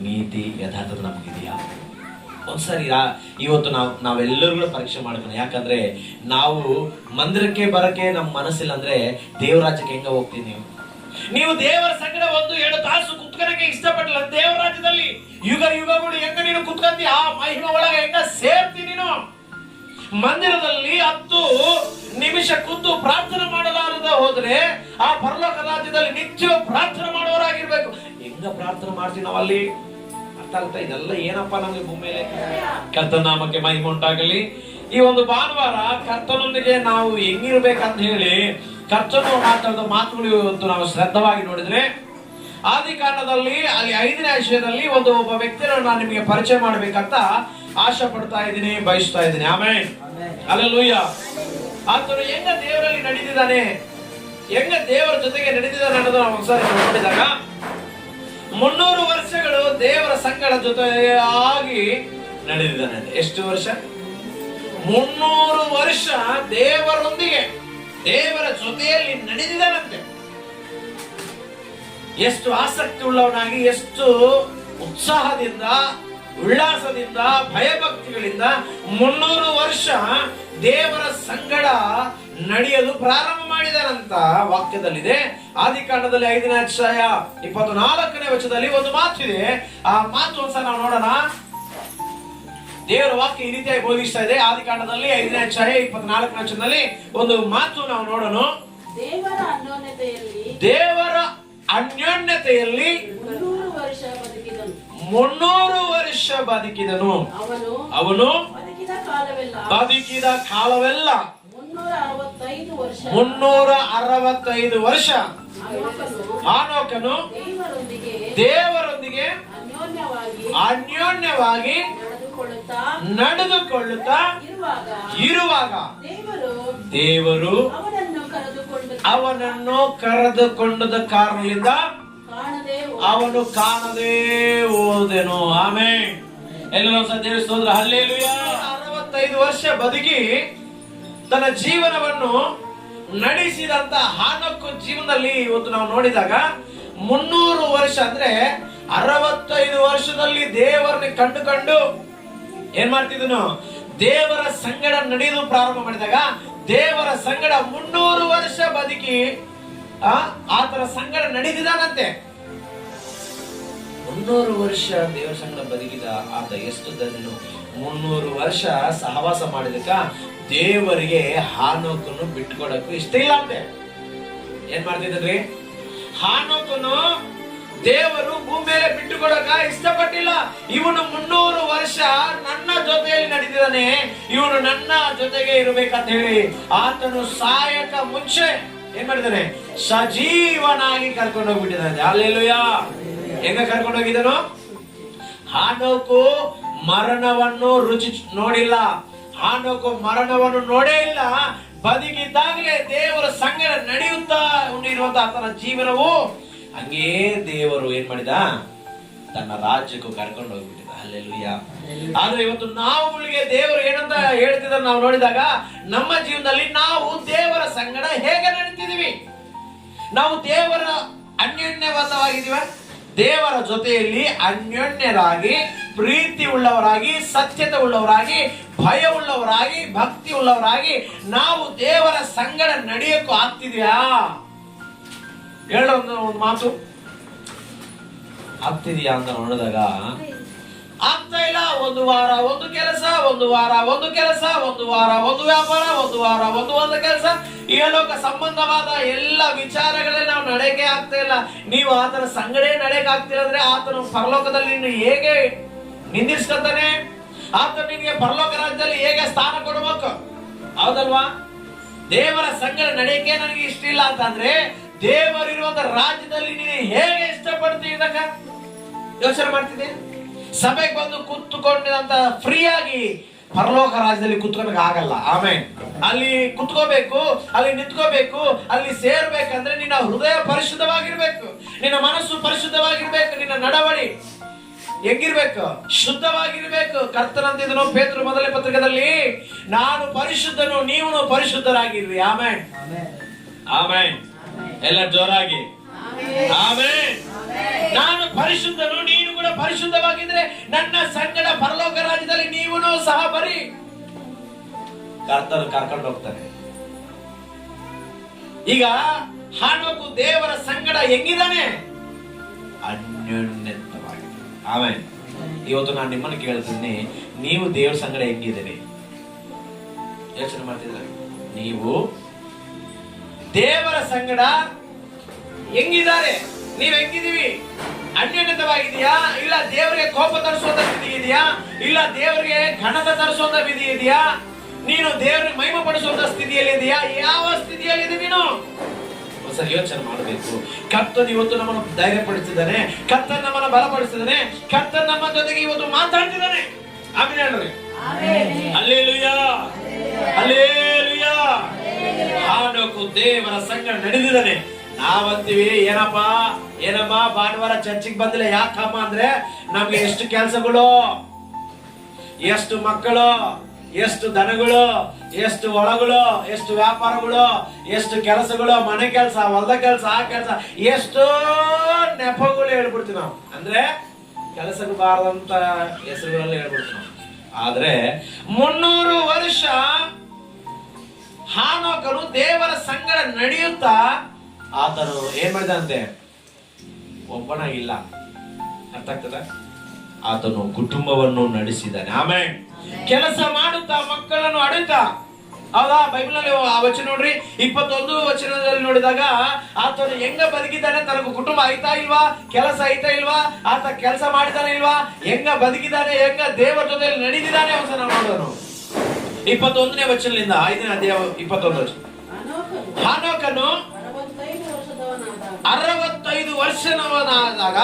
ನೀತಿ ಯಥಾರ್ಥದ ನಮಗಿದೆಯಾ? ಒಂದ್ಸರಿ ಇವತ್ತು ನಾವೆಲ್ಲರೂ ಕೂಡ ಪರೀಕ್ಷೆ ಮಾಡ್ಕೊಂಡು, ಯಾಕಂದ್ರೆ ನಾವು ಮಂದಿರಕ್ಕೆ ಬರಕ್ಕೆ ನಮ್ಮ ಮನಸ್ಸಿಲ್ಲ ಅಂದ್ರೆ ದೇವರ ರಾಜ್ಯಕ್ಕೆ ಹೆಂಗ ಹೋಗ್ತೀವಿ? ನೀವು ದೇವರ ಸಂಗಡ 1-2 ತಾಸು ಕುತ್ಕೊಳಕ್ಕೆ ಇಷ್ಟಪಟ್ಟಿಲ್ಲ, ದೇವರ ರಾಜ್ಯದಲ್ಲಿ ಯುಗ ಯುಗಗಳು ಹೆಂಗ ನೀನು ಕುತ್ಕೊಂತಿ ಆ ಮಹಿಮೆ ಒಳಗೆ ಹೆಂಗ ಸೇರ್ತಿ ನೀನು? ಮಂದಿರದಲ್ಲಿ 10 ನಿಮಿಷ ಕೂತು ಪ್ರಾರ್ಥನೆ ಮಾಡಲಾರದ ಹೋದ್ರೆ ಆ ಪರಲೋಕ ರಾಜ್ಯದಲ್ಲಿ ನಿತ್ಯ ಪ್ರಾರ್ಥನೆ ಮಾಡುವವರಾಗಿರ್ಬೇಕು. ಹೆಂಗ ಪ್ರಾರ್ಥನೆ ಮಾಡ್ತೀವಿ ನಾವು ಅಲ್ಲಿ? ಅರ್ಥ ಆಗುತ್ತಾ? ಇದೆಲ್ಲ ಏನಪ್ಪ ನಮ್ಗೆ ಭೂಮಿ ಮೇಲೆ? ಕರ್ತನ ನಾಮಕ್ಕೆ ಮಹಿಮೆ ಉಂಟಾಗಲಿ. ಈ ಒಂದು ಭಾನುವಾರ ಕರ್ತನೊಂದಿಗೆ ನಾವು ಹೆಂಗಿರ್ಬೇಕಂತ ಹೇಳಿ ಕರ್ತನು ಮಾತಾಡಿದ ಮಾತುಗಳು ಇವತ್ತು ನಾವು ಶ್ರದ್ಧವಾಗಿ ನೋಡಿದ್ರೆ, ಆದಿ ಕಾಂಡದಲ್ಲಿ ಅಲ್ಲಿ 5ನೇ ಅಧ್ಯಾಯದಲ್ಲಿ ಒಬ್ಬ ವ್ಯಕ್ತಿಯನ್ನು ನಾನು ನಿಮಗೆ ಪರಿಚಯ ಮಾಡ್ಬೇಕಂತ ಆಶೆ ಪಡ್ತಾ ಇದ್ದೀನಿ, ಬಯಸ್ತಾ ಇದ್ದೀನಿ. Amen, hallelujah. ಆತನು ಹೆಂಗ ದೇವರಲ್ಲಿ ನಡೆದಿದ್ದಾನೆ, ಹೆಂಗ ದೇವರ ಜೊತೆಗೆ ನಡೆದಿದ್ದಾನೆ ಅನ್ನೋದು ನಾವು ಒಂದ್ಸರಿ ನೋಡಿದಾಗ, 300 ವರ್ಷಗಳು ದೇವರ ಸಂಗಡ ಜೊತೆಯಾಗಿ ನಡೆದಿದ್ದಾನೆ. ಎಷ್ಟು ವರ್ಷ? 300 ವರ್ಷ ದೇವರೊಂದಿಗೆ, ದೇವರ ಜೊತೆಯಲ್ಲಿ ನಡೆದಿದ್ದಾನಂತೆ. ಎಷ್ಟು ಆಸಕ್ತಿ ಉಳ್ಳವನಾಗಿ, ಎಷ್ಟು ಉತ್ಸಾಹದಿಂದ, ಉಲ್ಲಾಸದಿಂದ, ಭಯಭಕ್ತಿಗಳಿಂದ 300 ವರ್ಷ ದೇವರ ಸಂಗಡ ನಡೆಯಲು ಪ್ರಾರಂಭ ಮಾಡಿದಾರಂತ ವಾಕ್ಯದಲ್ಲಿದೆ. ಆದಿಕಾಂಡದಲ್ಲಿ 5ನೇ ಅಧ್ಯಾಯ 24ನೇ ವಚನದಲ್ಲಿ ಒಂದು ಮಾತಿದೆ. ಆ ಮಾತು ಒಂದ್ಸಲ ನಾವು ನೋಡೋಣ. ದೇವರ ವಾಕ್ಯ ಈ ರೀತಿಯಾಗಿ ಬೋಧಿಸ್ತಾ ಇದೆ. ಆದಿಕಾಂಡದಲ್ಲಿ 5ನೇ ಅಧ್ಯಾಯ 24ನೇ ವಚನದಲ್ಲಿ ಒಂದು ಮಾತು ನಾವು ನೋಡೋಣ. ದೇವರ ಅನ್ಯೋನ್ಯತೆಯಲ್ಲಿ 300 ವರ್ಷ ಬದುಕಿದನು. ಅವನು ಬದುಕಿದ ಕಾಲವೆಲ್ಲ 365 ವರ್ಷ. ಹಾನೋಕನು ದೇವರೊಂದಿಗೆ ಅನ್ಯೋನ್ಯವಾಗಿ ನಡೆದುಕೊಳ್ಳುತ್ತಾ ಇರುವಾಗ ದೇವರು ಅವನನ್ನು ಕರೆದುಕೊಂಡದ ಕಾರಣದಿಂದ ಅವನು ಕಾಣದೇ ಹೋದೆನು. ಆಮೆನ್. ಎಲ್ಲರೂ ದೇವರ ಸ್ತೋತ್ರ, ಹಲ್ಲೆಲೂಯಾ. 65 ವರ್ಷ ಬದುಕಿ ತನ್ನ ಜೀವನವನ್ನು ನಡೆಸಿದಂತ ಹಾನೋಕ್ ಜೀವನದಲ್ಲಿ ಇವತ್ತು ನಾವು ನೋಡಿದಾಗ 300 ವರ್ಷ ಅಂದ್ರೆ 65 ವರ್ಷದಲ್ಲಿ ದೇವರನ್ನ ಕಂಡುಕೊಂಡು ಏನ್ ಮಾಡ್ತಿದ್ದನು? ದೇವರ ಸಂಗಡ ನಡೆಯಲು ಪ್ರಾರಂಭ ಮಾಡಿದಾಗ ದೇವರ ಸಂಗಡ 300 ವರ್ಷ ಬದುಕಿ ಆತರ ಸಂಗಡ ನಡೆದಿದ್ದಾನಂತೆ. 300 ವರ್ಷ ದೇವರ ಸಂಗಡ ಬದುಕಿದ ಆತ ಎಷ್ಟು ಧನ್ಯನು. 300 ವರ್ಷ ಸಹವಾಸ ಮಾಡಿದಕ್ಕ ದೇವರಿಗೆ ಹಾನೋಕನು ಬಿಟ್ಕೊಡಕ್ಕೂ ಇಷ್ಟ ಇಲ್ಲ ಅಂತೆ. ಏನ್ ಮಾಡ್ತಿದ್ರಿ? ಹಾನೋಕನು ದೇವರು ಭೂಮಿ ಮೇಲೆ ಬಿಟ್ಟುಕೊಡಕ ಇಷ್ಟಪಟ್ಟಿಲ್ಲ. ಇವನು 300 ವರ್ಷ ನನ್ನ ಜೊತೆಯಲ್ಲಿ ನಡೆದಿದ್ದಾನೆ, ಇವನು ನನ್ನ ಜೊತೆಗೆ ಇರಬೇಕಂತ ಹೇಳಿ ಆತನು ಸಾಯಕ ಮುಂಚೆ ಏನ್ ಮಾಡಿದಾನೆ? ಸಜೀವನಾಗಿ ಕರ್ಕೊಂಡು ಹೋಗ್ಬಿಟ್ಟಿದ್ದಾನೆ. ಹಲ್ಲೆಲೂಯಾ. ಹೆಂಗ ಕರ್ಕೊಂಡು ಹೋಗಿದನು? ಹಾನೋಕು ಮರಣವನ್ನು ರುಚಿ ನೋಡಿಲ್ಲ, ಹಾನೋಕು ಮರಣವನ್ನು ನೋಡೇ ಇಲ್ಲ. ಬದುಕಿದ್ದಾಗಲೇ ದೇವರ ಸಂಗಡ ನಡೆಯುತ್ತಾ ಇರುವಂತ ಆತನ ಜೀವನವು ಹಂಗೇ ದೇವರು ಏನ್ ಮಾಡಿದ? ತನ್ನ ರಾಜ್ಯಕ್ಕೂ ಕರ್ಕೊಂಡು ಹೋಗ್ಬಿಟ್ಟಿದ. ಹಲ್ಲೆಲೂಯಾ. ಆದ್ರೆ ಇವತ್ತು ನಾವುಗಳಿಗೆ ದೇವರು ಏನಂತ ಹೇಳ್ತಿದ್ದಾರೆ ನಾವು ನೋಡಿದಾಗ, ನಮ್ಮ ಜೀವನದಲ್ಲಿ ನಾವು ದೇವರ ಸಂಗಡ ಹೇಗೆ ನಡೀತಿದೀವಿ? ನಾವು ದೇವರ ಅನ್ಯೋನ್ಯವಾದವಾಗಿದ್ದೀವ? ದೇವರ ಜೊತೆಯಲ್ಲಿ ಅನ್ಯೋನ್ಯರಾಗಿ, ಪ್ರೀತಿ ಉಳ್ಳವರಾಗಿ, ಸತ್ಯತೆ ಉಳ್ಳವರಾಗಿ, ಭಯ ಉಳ್ಳವರಾಗಿ, ಭಕ್ತಿ ಉಳ್ಳವರಾಗಿ ನಾವು ದೇವರ ಸಂಗಡ ನಡೆಯಕ್ಕೂ ಆಗ್ತಿದ್ಯಾ? ಹೇಳೋ ಒಂದು ಮಾತು ಆಗ್ತಿದ್ಯಾ ಅಂತ ನೋಡಿದಾಗ ಆಗ್ತಾ ಇಲ್ಲ. ಒಂದು ವಾರ ಒಂದು ಕೆಲಸ, ಒಂದು ವಾರ ಒಂದು ಕೆಲಸ, ಒಂದು ವಾರ ಒಂದು ವ್ಯಾಪಾರ, ಒಂದು ವಾರ ಒಂದು ಕೆಲಸ, ಈ ಲೋಕ ಸಂಬಂಧವಾದ ಎಲ್ಲ ವಿಚಾರಗಳೇ ನಾವು ನಡೆಯಕ್ಕೆ ಆಗ್ತಾ ಇಲ್ಲ. ನೀವು ಆತನ ಸಂಗಡೇ ನಡೆಯಕ್ಕೆ ಆಗ್ತಿಲ್ಲ ಅಂದ್ರೆ ಆತನ ಪರಲೋಕದಲ್ಲಿ ನೀನು ಹೇಗೆ ನಿಂದಿಸ್ಕೊತಾನೆ? ಆತ ನಿನಗೆ ಪರಲೋಕ ರಾಜ್ಯದಲ್ಲಿ ಹೇಗೆ ಸ್ಥಾನ ಕೊಡಬೇಕು? ಹೌದಲ್ವಾ? ದೇವರ ಸಂಗಡ ನಡೆಯಕ್ಕೆ ನನಗೆ ಇಷ್ಟ ಇಲ್ಲ ಅಂತಂದ್ರೆ ದೇವರಿರುವಂತ ರಾಜ್ಯದಲ್ಲಿ ನೀನು ಹೇಗೆ ಇಷ್ಟಪಡ್ತೀವಿ? ಯೋಚನೆ ಮಾಡ್ತಿದ್ದೆ. ಸಭೆಗೆ ಬಂದು ಕೂತ್ಕೊಂಡಿದಂತ ಫ್ರೀಯಾಗಿ ಪರಲೋಕ ರಾಜ್ಯದಲ್ಲಿ ಕುತ್ಕೊಳಕ್ ಆಗಲ್ಲ. ಆಮೇಲೆ ಅಲ್ಲಿ ಕುತ್ಕೋಬೇಕು, ಅಲ್ಲಿ ನಿಂತ್ಕೋಬೇಕು, ಅಲ್ಲಿ ಸೇರ್ಬೇಕಂದ್ರೆ ನಿನ್ನ ಹೃದಯ ಪರಿಶುದ್ಧವಾಗಿರ್ಬೇಕು, ನಿನ್ನ ಮನಸ್ಸು ಪರಿಶುದ್ಧವಾಗಿರ್ಬೇಕು, ನಿನ್ನ ನಡವಳಿ ಹೆಂಗಿರ್ಬೇಕು? ಶುದ್ಧವಾಗಿರ್ಬೇಕು. ಕರ್ತನಂತಿದನು ಪೇತ್ರ ಮೊದಲನೇ ಪತ್ರಿಕೆಯಲ್ಲಿ, ನಾನು ಪರಿಶುದ್ಧನು, ನೀವು ಪರಿಶುದ್ಧರಾಗಿರ್ರಿ. ಆಮೇನ್, ಆಮೇನ್. ಎಲ್ಲ ಜೋರಾಗಿ ಆಮೇನ್. ನಾನು ಪರಿಶುದ್ಧನು, ನೀನು ಕೂಡ ಪರಿಶುದ್ಧವಾಗಿದ್ರೆ ನನ್ನ ಸಂಗಡ ಪರಲೋಕ ರಾಜ್ಯದಲ್ಲಿ ನೀವು ಸಹ ಬರಿ. ಕರ್ತನು ಕರ್ಕೊಂಡು ಹೋಗ್ತಾನೆ. ಈಗ ಹಾನೋಕು ದೇವರ ಸಂಗಡ ಹೆಂಗಿದ್ದಾನೆ? ಅನ್ಯೋನ್ಯತವಾಗಿದೆ. ಆಮೇಲೆ ಇವತ್ತು ನಾನು ನಿಮ್ಮನ್ನು ಕೇಳ್ತೀನಿ, ನೀವು ದೇವರ ಸಂಗಡ ಹೆಂಗಿದ್ದೀರಿ? ಯೋಚನೆ ಮಾಡ್ತಿದ್ದಾರೆ. ನೀವು ದೇವರ ಸಂಗಡ ಹೆಂಗಿದ್ದಾರೆ? ನೀವ್ ಹೆಂಗಿದೀವಿ? ಅನ್ಯೋನ್ಯತವಾಗಿದೆಯಾ? ಇಲ್ಲ ದೇವರಿಗೆ ಕೋಪ ತರಿಸುವಂತ ಸ್ಥಿತಿ ಇದೆಯಾ? ಇಲ್ಲ ದೇವರಿಗೆ ಘನತೆ ತರಿಸುವಂತ ವಿಧಿ ಇದೆಯಾ? ನೀನು ದೇವರಿಗೆ ಮಹಿಮೆ ಪಡಿಸುವಂತ ಸ್ಥಿತಿಯಲ್ಲಿ ಇದೆಯಾ? ಯಾವ ಸ್ಥಿತಿಯಲ್ಲಿ ಇದೆ ನೀನು? ಸರಿ ಯೋಚನೆ ಮಾಡಬೇಕು. ಕರ್ತನು ಇವತ್ತು ನಮ್ಮನ್ನು ಧೈರ್ಯಪಡಿಸಿದ್ದಾನೆ, ಕರ್ತನು ನಮ್ಮನ್ನು ಬಲಪಡಿಸಿದ್ದಾನೆ, ಕರ್ತನು ನಮ್ಮ ಜೊತೆಗೆ ಇವತ್ತು ಮಾತಾಡ್ತಿದ್ದಾನೆ. ಆಮೇಲೆ ಹೇಳ್ರಿ ಹಲ್ಲೆಲೂಯಾ, ಹಲ್ಲೆಲೂಯಾ. ಹಾನೋಕು ದೇವರ ಸಂಗಡ ನಡೆದಿದ್ದಾನೆ. ನಾವಂತೀವಿ ಏನಮ್ಮ ಭಾನುವಾರ ಚರ್ಚಿಗೆ ಬಂದಿಲ್ಲ. ಯಾಕಮ್ಮ ಅಂದ್ರೆ ನಮ್ಗೆ ಎಷ್ಟು ಕೆಲಸಗಳು, ಎಷ್ಟು ಮಕ್ಕಳು, ಎಷ್ಟು ದನಗಳು, ಎಷ್ಟು ಹೊಳಗಳು, ಎಷ್ಟು ವ್ಯಾಪಾರಗಳು, ಎಷ್ಟು ಕೆಲಸಗಳು, ಮನೆ ಕೆಲಸ, ಹೊಲದ ಕೆಲಸ, ಆ ಕೆಲಸ, ಎಷ್ಟೋ ನೆಪಗಳು ಹೇಳ್ಬಿಡ್ತೀವಿ ನಾವು. ಅಂದ್ರೆ ಕೆಲಸಕ್ಕೆ ಬಾರದಂತ ಹೆಸರುಗಳೆಲ್ಲ ಹೇಳ್ಬಿಡ್ತೀವಿ ನಾವು. ಆದ್ರೆ 300 ವರ್ಷ ಹಾನೋಕನು ದೇವರ ಸಂಗಡ ನಡೆಯುತ್ತಾ ಆತನು ಏನ್ ಮಾಡಿದಂತೆ? ಒಬ್ಬನಾಗಿಲ್ಲ. ಅರ್ಥ ಆಗ್ತದ? ಆತನು ಕುಟುಂಬವನ್ನು ನಡೆಸಿದ್ದಾನೆ. ಆಮೇಲೆ ಕೆಲಸ ಮಾಡುತ್ತಾ ಮಕ್ಕಳನ್ನು ಅಡುತ್ತಾ, ಹೌದಾ? ಬೈಬಲ್ ನಲ್ಲಿ ಆ ವಚನ ನೋಡ್ರಿ, 21 ವಚನದಲ್ಲಿ ನೋಡಿದಾಗ ಆತನು ಹೆಂಗ ಬದುಕಿದ್ದಾನೆ? ತನಗೂ ಕುಟುಂಬ ಐತಾ ಇಲ್ವಾ? ಕೆಲಸ ಐತಾ ಇಲ್ವಾ? ಆತ ಕೆಲಸ ಮಾಡಿದಾನೆ ಇಲ್ವಾ? ಹೆಂಗ ಬದುಕಿದ್ದಾನೆ? ಹೆಂಗ ದೇವರ ಜೊತೆ ನಡೆದಿದ್ದಾನೆ ಅಂತ ನಾವು ನೋಡೋಣ. 21ನೇ ವಚನದಿಂದ 5ನೇ ಅಧ್ಯಾಯ 21 ವಚನ. ಹಾನೋಕನು 65 ವರ್ಷದವನಾದಾಗ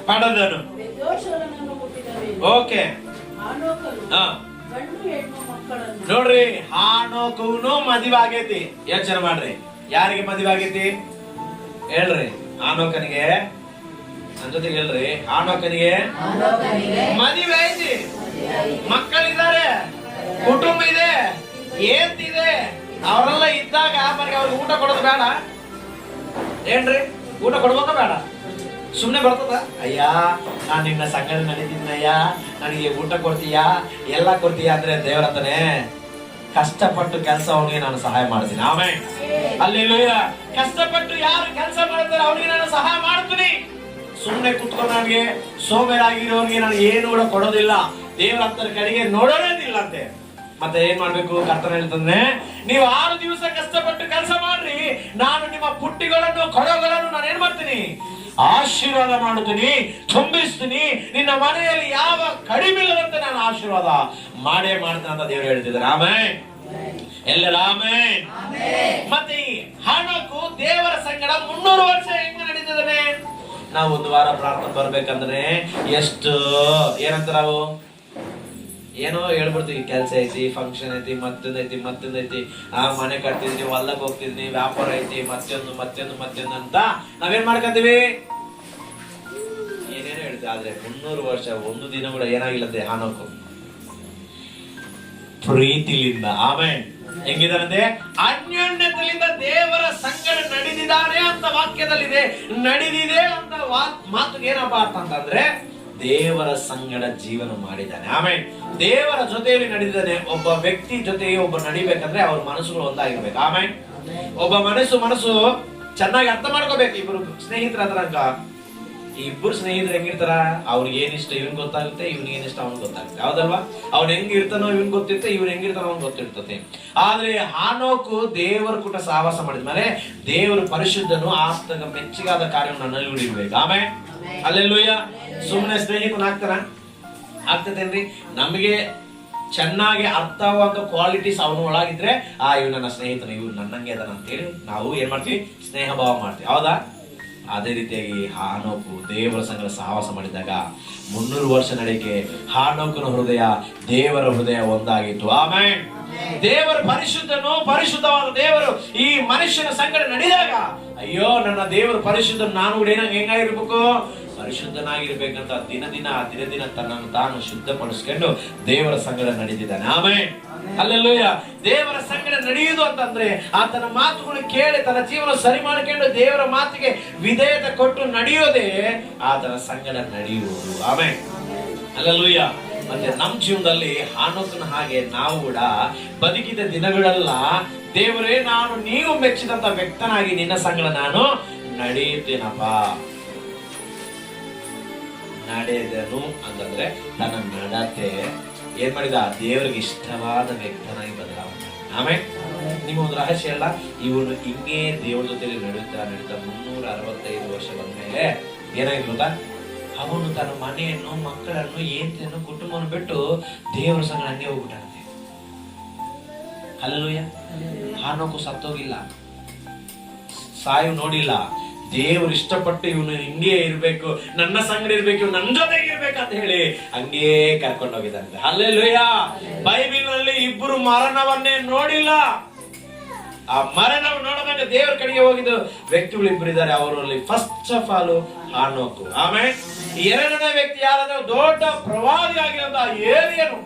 ಪಡೆದನು. ಓಕೆ, ನೋಡ್ರಿ, ಹಾನೋಕನು ಮದುವೆ ಆಗೈತಿ. ಯೋಚನೆ ಮಾಡ್ರಿ, ಯಾರಿಗೆ ಮದುವೆ ಆಗೈತಿ ಹೇಳ್ರಿ? ಹಾನೋಕನಿಗೆ. ನನ್ನ ಜೊತೆಗೆ ಹೇಳ್ರಿ, ಹಾನೋಕನಿಗೆ ಮದುವೆ ಐತಿ, ಮಕ್ಕಳಿದ್ದಾರೆ, ಕುಟುಂಬ ಇದೆ, ಏಂತಿದೆ. ಅವರೆಲ್ಲ ಇದ್ದಾಗ ಮನೆಗೆ ಅವ್ರಿಗೆ ಊಟ ಕೊಡೋದು ಬೇಡ ಏನ್ರಿ? ಊಟ ಕೊಡ್ಬೇಕ ಬೇಡ? ಸುಮ್ನೆ ಬರ್ತದ? ಅಯ್ಯ ನಾನು ನಿನ್ನ ಸಂಗಡ ನಡೀತಿದ್ದೀನಯ್ಯ, ನನಗೆ ಊಟ ಕೊಡ್ತೀಯಾ, ಎಲ್ಲ ಕೊಡ್ತೀಯಾ ಅಂದ್ರೆ ದೇವರತನೇ ಕಷ್ಟಪಟ್ಟು ಕೆಲಸ ಅವನಿಗೆ ನಾನು ಸಹಾಯ ಮಾಡ್ತೀನಿ. ಆಮೇಲೆ ಹಲ್ಲೆಲೂಯಾ. ಕಷ್ಟಪಟ್ಟು ಯಾರು ಕೆಲಸ ಮಾಡ್ತಾರೆ ಅವನಿಗೆ ನಾನು ಸಹಾಯ ಮಾಡ್ತೀನಿ. ಸುಮ್ನೆ ಕುತ್ಕೊಂಡು ನನಗೆ ಸೋಮೇರಾಗಿರೋನಿಗೆ ನಾನು ಏನು ಕೂಡ ಕೊಡೋದಿಲ್ಲ, ದೇವರ ಕಡೆಗೆ ನೋಡೋದಿಲ್ಲ ಅಂತೆ. ಮತ್ತೆ ಏನ್ ಮಾಡ್ಬೇಕು? ಕರ್ತನ ಹೇಳ್ತಾನೆ, ನೀವು 6 ದಿವಸ ಕಷ್ಟಪಟ್ಟು ಕೆಲಸ ಮಾಡ್ರಿ, ನಾನು ನಿಮ್ಮ ಪುಟ್ಟಿಗಳನ್ನು ಕೊಡಗಳನ್ನು ನಾನು ಏನ್ ಮಾಡ್ತೀನಿ? ಆಶೀರ್ವಾದ ಮಾಡುತ್ತೀನಿ, ತುಂಬಿಸ್ತೀನಿ. ನಿನ್ನ ಮನೆಯಲ್ಲಿ ಯಾವ ಕಡಿಮೆ ಇಲ್ಲದಂತೆ ನಾನು ಆಶೀರ್ವಾದ ಮಾಡೇ ಮಾಡ್ತೇನೆ ಅಂತ ದೇವರು ಹೇಳ್ತಿದ್ದಾರೆ. ಆಮೇಲೆ ಎಲ್ಲರ ಆಮೇಲೆ. ಮತ್ತೆ ಈ ಹಾನೋಕು ದೇವರ ಸಂಗಡ 300 ವರ್ಷ ಹೆಂಗ ನಡೀತಿದ್ದಾನೆ? ನಾವು ಒಂದು ವಾರ ಪ್ರಾರ್ಥನೆ ಬರ್ಬೇಕಂದ್ರೆ ಎಷ್ಟು ಏನಂತ ನಾವು ಏನೋ ಹೇಳ್ಬಿಡ್ತೀವಿ, ಕೆಲಸ ಐತಿ, ಫಂಕ್ಷನ್ ಐತಿ, ಮತ್ತೊಂದೈತಿ, ಆ ಮನೆ ಕಟ್ತಿದೀನಿ, ಹೊಲಕ್ಕೆ ಹೋಗ್ತಿದೀನಿ, ವ್ಯಾಪಾರ ಐತಿ, ಮತ್ತೊಂದು ಅಂತ ನಾವೇನ್ ಮಾಡ್ಕೊಂತೀವಿ? ಏನೇನೋ ಹೇಳ್ತೀವಿ. ಆದ್ರೆ 300 ವರ್ಷ ಒಂದು ದಿನ ಕೂಡ ಏನಾಗಿಲ್ಲದೆ ಹಾನೋಕು ಪ್ರೀತಿಲಿಂದ. ಆಮೇಲೆ ಹೆಂಗಿದಾರಂತೆ? ಅನ್ಯೋನ್ಯತೆಯಿಂದ ದೇವರ ಸಂಗಡ ನಡೆದಿದ್ದಾರೆ ಅಂತ ವಾಕ್ಯದಲ್ಲಿದೆ. ನಡೆದಿದೆ ಅಂತ ಮಾತುಗೆ ಏನಪ್ಪಾ ಅರ್ಥ ಅಂತಂದ್ರೆ ದೇವರ ಸಂಗಡ ಜೀವನ ಮಾಡಿದ್ದಾನೆ. ಆಮೇಲೆ ದೇವರ ಜೊತೆಯಲ್ಲಿ ನಡೆದಿದ್ದಾನೆ. ಒಬ್ಬ ವ್ಯಕ್ತಿ ಜೊತೆಗೆ ಒಬ್ಬ ನಡಿಬೇಕಂದ್ರೆ ಅವ್ರ ಮನಸ್ಸುಗಳು ಒಂದಾಗಿರ್ಬೇಕು. ಆಮೇಲೆ ಒಬ್ಬ ಮನಸ್ಸು ಚೆನ್ನಾಗಿ ಅರ್ಥ ಮಾಡ್ಕೋಬೇಕು. ಇಬ್ರು ಸ್ನೇಹಿತರ ಹತ್ರ ಇಬ್ಬರು ಸ್ನೇಹಿತರು ಹೆಂಗಿರ್ತಾರ? ಅವ್ರಿಗೆ ಏನಿಷ್ಟ ಇವನ್ ಗೊತ್ತಾಗುತ್ತೆ, ಇವನಿಗೆ ಏನಿಷ್ಟ ಅವ್ನ್ ಗೊತ್ತಾಗುತ್ತೆ, ಹೌದಲ್ವಾ? ಅವ್ನ್ ಹೆಂಗಿರ್ತಾನೋ ಇವನ್ ಗೊತ್ತಿರುತ್ತೆ, ಇವ್ನು ಹೆಂಗಿರ್ತಾನೋ ಅವ್ನ್ ಗೊತ್ತಿರ್ತದೆ. ಆದ್ರೆ ಹಾನೋಕು ದೇವರ ಕೂಟ ಸಹವಾಸ ಮಾಡಿದ್ಮೇಲೆ ದೇವರು ಪರಿಶುದ್ಧನು, ಆತನ ಮೆಚ್ಚಿಗಾದ ಕಾರ್ಯವನ್ನು ನನ್ನಲ್ಲಿ ಉಳಿರ್ಬೇಕು. ಆಮೇಲೆ ಹಲ್ಲೆಲೂಯಾ. ಸುಮ್ಮನೆ ಆಗ್ತದೇನ್ರಿ? ನಮಗೆ ಚೆನ್ನಾಗಿ ಅರ್ಥವಾದ ಕ್ವಾಲಿಟೀಸ್ ಅವನ ಒಳಗಿದ್ರೆ ಇವ್ ನನ್ನ ಸ್ನೇಹಿತನ, ಇವ್ರು ನನ್ನಂಗೆ ಅದನ್ನ ಅಂತೇಳಿ ನಾವು ಏನ್ ಮಾಡ್ತೀವಿ? ಸ್ನೇಹ ಭಾವ ಮಾಡ್ತೀವಿ, ಹೌದಾ? ಅದೇ ರೀತಿಯಾಗಿ ಹಾನೋಕು ದೇವರ ಸಂಗಡ ಸಹವಾಸ ಮಾಡಿದಾಗ 300 ವರ್ಷ ನಡೆಕೆ ಹಾನೋಕನ ಹೃದಯ ದೇವರ ಹೃದಯ ಒಂದಾಗಿತ್ತು. ಆಮೇಲೆ ದೇವರು ಪರಿಶುದ್ಧನು, ಪರಿಶುದ್ಧವಾದ ದೇವರು ಈ ಮನುಷ್ಯನ ಸಂಗಡ ನಡೆದಾಗ, ಅಯ್ಯೋ ನನ್ನ ದೇವರು ಪರಿಶುದ್ಧ, ನಾನು ಕೂಡ ಹೆಂಗಾಗಿರ್ಬೇಕು? ಪರಿಶುದ್ಧನಾಗಿರ್ಬೇಕಂತ ದಿನ ದಿನ ತನ್ನನ್ನು ತಾನು ಶುದ್ಧಪಡಿಸ್ಕೊಂಡು ದೇವರ ಸಂಗಡ ನಡೆದಿದ್ದಾನೆ. Amen, hallelujah. ದೇವರ ಸಂಗಡ ನಡೆಯುವುದು ಅಂತಂದ್ರೆ ಆತನ ಮಾತುಗಳು ಕೇಳಿ ತನ್ನ ಜೀವನ ಸರಿ ಮಾಡಿಕೊಂಡು ದೇವರ ಮಾತಿಗೆ ವಿಧೇಯತೆ ಕೊಟ್ಟು ನಡೆಯೋದೇ ಆತನ ಸಂಗಡ ನಡೆಯುವುದು. Amen, hallelujah. ಮತ್ತೆ ನಮ್ಮ ಜೀವನದಲ್ಲಿ ಹಾನೋಕನ ಹಾಗೆ ನಾವು ಕೂಡ ಬದುಕಿದ ದಿನಗಳೆಲ್ಲ ದೇವರೇ ನಾನು ನೀವು ಮೆಚ್ಚಿದಂತ ವ್ಯಕ್ತನಾಗಿ ನಿನ್ನ ಸಂಗಡ ನಾನು ನಡೆಯುತ್ತೇನಪ್ಪ. ನಡೆದನು ಅಂತಂದ್ರೆ ತನ್ನ ನಡತೆ ಏನ್ ಮಾಡಿದ, ದೇವರಿಗೆ ಇಷ್ಟವಾದ ವ್ಯಕ್ತನಾಗಿ ಬದಲಾವಣೆ. ಆಮೇಲೆ ನಿಮಗೊಂದು ರಹಸ್ಯ ಅಲ್ಲ, ಇವನು ಹಿಂಗೇ ದೇವರ ಜೊತೆ ನಡೀತಾ 365 ವರ್ಷ ಬಂದ್ಮೇಲೆ ಏನಾಗಿದೆ ಗೊತ್ತಾ, ಅವನು ತನ್ನ ಮನೆಯನ್ನು, ಮಕ್ಕಳನ್ನು, ಏನ್ತಿಯನ್ನು, ಕುಟುಂಬವನ್ನು ಬಿಟ್ಟು ದೇವರ ಸಂಗಡ ಹಂಗೆ ಹೋಗ್ಬಿಟ್ಟಂತೆ. ಹಲ್ಲೆಲೂಯಾ. ಹಾನೋಕು ಸತ್ತೋಗಿಲ್ಲ, ಸಾಯು ನೋಡಿಲ್ಲ. ದೇವರು ಇಷ್ಟಪಟ್ಟು ಇವನು ಹಿಂಗೆ ಇರ್ಬೇಕು, ನನ್ನ ಸಂಗಡ ಇರ್ಬೇಕು, ನನ್ನ ಜೊತೆಗೆ ಇರ್ಬೇಕು ಅಂತ ಹೇಳಿ ಹಂಗೇ ಕರ್ಕೊಂಡು ಹೋಗಿದಂತೆ. ಹಲ್ಲೆಲೂಯಾ. ಬೈಬಲ್ ನಲ್ಲಿ ಇಬ್ಬರು ಮರಣವನ್ನೇ ನೋಡಿಲ್ಲ. ಆ ಮರಣ ನೋಡಬೇಕು ದೇವರ ಕಡೆಗೆ ಹೋಗಿದ್ದು ವ್ಯಕ್ತಿಗಳು ಇಬ್ಬರು ಇದ್ದಾರೆ. ಅವರಲ್ಲಿ ಫಸ್ಟ್ ಆಫ್ ಆಲ್ ಹಾನೋಕು. ಆಮೇಲೆ ಎರಡನೇ ವ್ಯಕ್ತಿ ಯಾರಾದ್ರೂ ದೊಡ್ಡ ಪ್ರವಾದಿ ಆಗಿರೋದು ಏಲಿಯನು.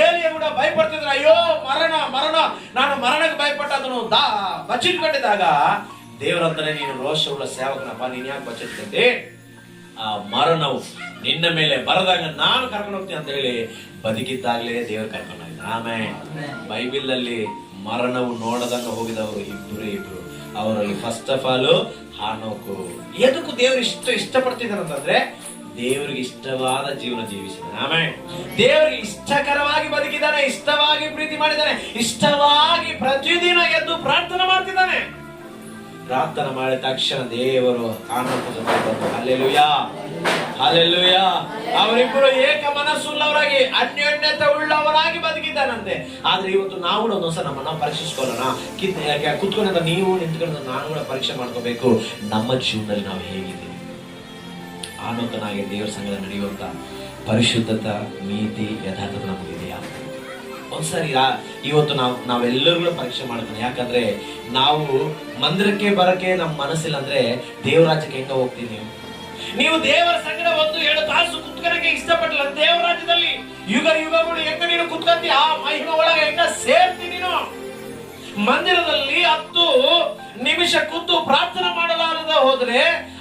ಏಲಿಯ ಕೂಡ ಭಯಪಡ್ತಿದ್ರು, ಅಯ್ಯೋ ಮರಣ ಮರಣ, ನಾನು ಮರಣಕ್ಕೆ ಭಯಪಟ್ಟ ಅದನ್ನು ಬಚ್ಚಿಟ್ಕೊಂಡಿದ್ದಾಗ ದೇವರಂತಾನೆ, ನೀನು ರೋಷವುಳ್ಳ ಸೇವಕನಪ್ಪ, ನೀನ್ ಯಾಕೆ ಬಚ್ಚಿಟ್ಕೊಂಡೆ, ಆ ಮರಣವು ನಿನ್ನ ಮೇಲೆ ಬರದಾಗ ನಾನು ಕರ್ಕೊಂಡು ಹೋಗ್ತೀನಿ ಅಂತ ಹೇಳಿ ಬದುಕಿದ್ದಾಗಲೇ ದೇವರು ಕರ್ಕೊಂಡು ಹೋಗಿದ್ದ. ಆಮೇಲೆ ಬೈಬಲ್ ಅಲ್ಲಿ ಮರಣವು ನೋಡದಂಗ ಹೋಗಿದವರು ಇಬ್ರು. ಅವರಲ್ಲಿ ಫಸ್ಟ್ ಆಫ್ ಆಲ್ ಹಾನೋಕು. ಎದಕ್ಕೂ ದೇವರು ಇಷ್ಟಪಡ್ತಿದ್ದಾರಂತಂದ್ರೆ ದೇವರಿಗೆ ಇಷ್ಟವಾದ ಜೀವನ ಜೀವಿಸಿದ್ದಾನೆ. ಆಮೇಲೆ ದೇವರಿಗೆ ಇಷ್ಟಕರವಾಗಿ ಬದುಕಿದ್ದಾನೆ, ಇಷ್ಟವಾಗಿ ಪ್ರೀತಿ ಮಾಡಿದ್ದಾನೆ, ಇಷ್ಟವಾಗಿ ಪ್ರತಿದಿನ ಎದ್ದು ಪ್ರಾರ್ಥನೆ ಮಾಡ್ತಿದ್ದಾನೆ. ಪ್ರಾರ್ಥನೆ ಮಾಡಿದ ತಕ್ಷಣ ದೇವರು ಹಾನೋಕನ ಜೊತೆ ಬಂದು ಹಲ್ಲೆಲೂಯಾ ಹಲ್ಲೆಲೂಯಾ ಅವರಿಬ್ಬರು ಏಕ ಮನಸ್ಸುಳ್ಳವರಾಗಿ ಅನ್ಯೋನ್ಯತೆ ಉಳ್ಳವರಾಗಿ ಬದುಕಿದ್ದಾನಂತೆ. ಆದ್ರೆ ಇವತ್ತು ನಾವು ಕೂಡ ಒಂದೊಂದ್ಸಲ ನಮ್ಮನ್ನ ಪರೀಕ್ಷಿಸ್ಕೊಳ್ಳೋಣ. ಕುತ್ಕೊಂಡ ನೀವು ನಿಂತ್ಕೊಂಡು ನಾನು ಕೂಡ ಪರೀಕ್ಷೆ ಮಾಡ್ಕೋಬೇಕು, ನಮ್ಮ ಜೀವನದಲ್ಲಿ ನಾವು ಹೇಗಿದ್ದೀವಿ. ಹಾನೋಕನಾಗಿ ದೇವರ ಸಂಗಡ ನಡೆಯುವಂತ ಪರಿಶುದ್ಧತೆ, ನೀತಿ, ಯಥಾರ್ಥತೆ ನಮಗಿದೆಯಾ? ಒಂದ್ಸರಿ ಇವತ್ತು ನಾವೆಲ್ಲರೂ ಪರೀಕ್ಷೆ ಮಾಡ್ತಾನೆ. ಯಾಕಂದ್ರೆ ನಾವು ಮಂದಿರಕ್ಕೆ ಬರಕ್ಕೆ ನಮ್ಮ ಮನಸ್ಸಿಲ್ಲ ಅಂದ್ರೆ ದೇವರ ರಾಜ್ಯಕ್ಕೆ ಹೆಂಗ ಹೋಗ್ತೀವಿ? ನೀವು ದೇವರ ಸಂಗಡ 1-2 ತಾಸು ಕುತ್ಕೊಳಕ್ಕೆ ಇಷ್ಟಪಟ್ಟಿಲ್ಲ, ದೇವರ ರಾಜ್ಯದಲ್ಲಿ ಯುಗಗಳು ಹೆಂಗ ನೀನು ಕುತ್ಕೊಂತಿ, ಆ ಮಹಿಮೆ ಒಳಗೆ ಹೆಂಗ ಸೇರ್ತಿ ನೀನು? ಮಂದಿರದಲ್ಲಿ 10 ನಿಮಿಷ ಕೂತು ಪ್ರಾರ್ಥನೆ ಮಾಡಲಾರದ ಹೋದ್ರೆ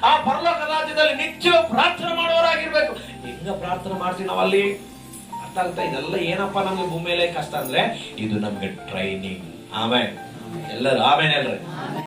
ಆ ಪರಲೋಕ ರಾಜ್ಯದಲ್ಲಿ ನಿತ್ಯ ಪ್ರಾರ್ಥನೆ ಮಾಡುವವರಾಗಿರ್ಬೇಕು. ಹೆಂಗ ಪ್ರಾರ್ಥನೆ ಮಾಡ್ತೀವಿ ನಾವಲ್ಲಿ? ಅರ್ಥ ಆಗ್ತಾ? ಇದೆಲ್ಲ ಏನಪ್ಪಾ ನಮ್ಗೆ ಭೂಮಿಯಲ್ಲೇ ಕಷ್ಟ ಅಂದ್ರೆ ಇದು ನಮ್ಗೆ ಟ್ರೈನಿಂಗ್. ಆಮೇಲೆ ಎಲ್ಲರೂ ಆಮೇಲೆ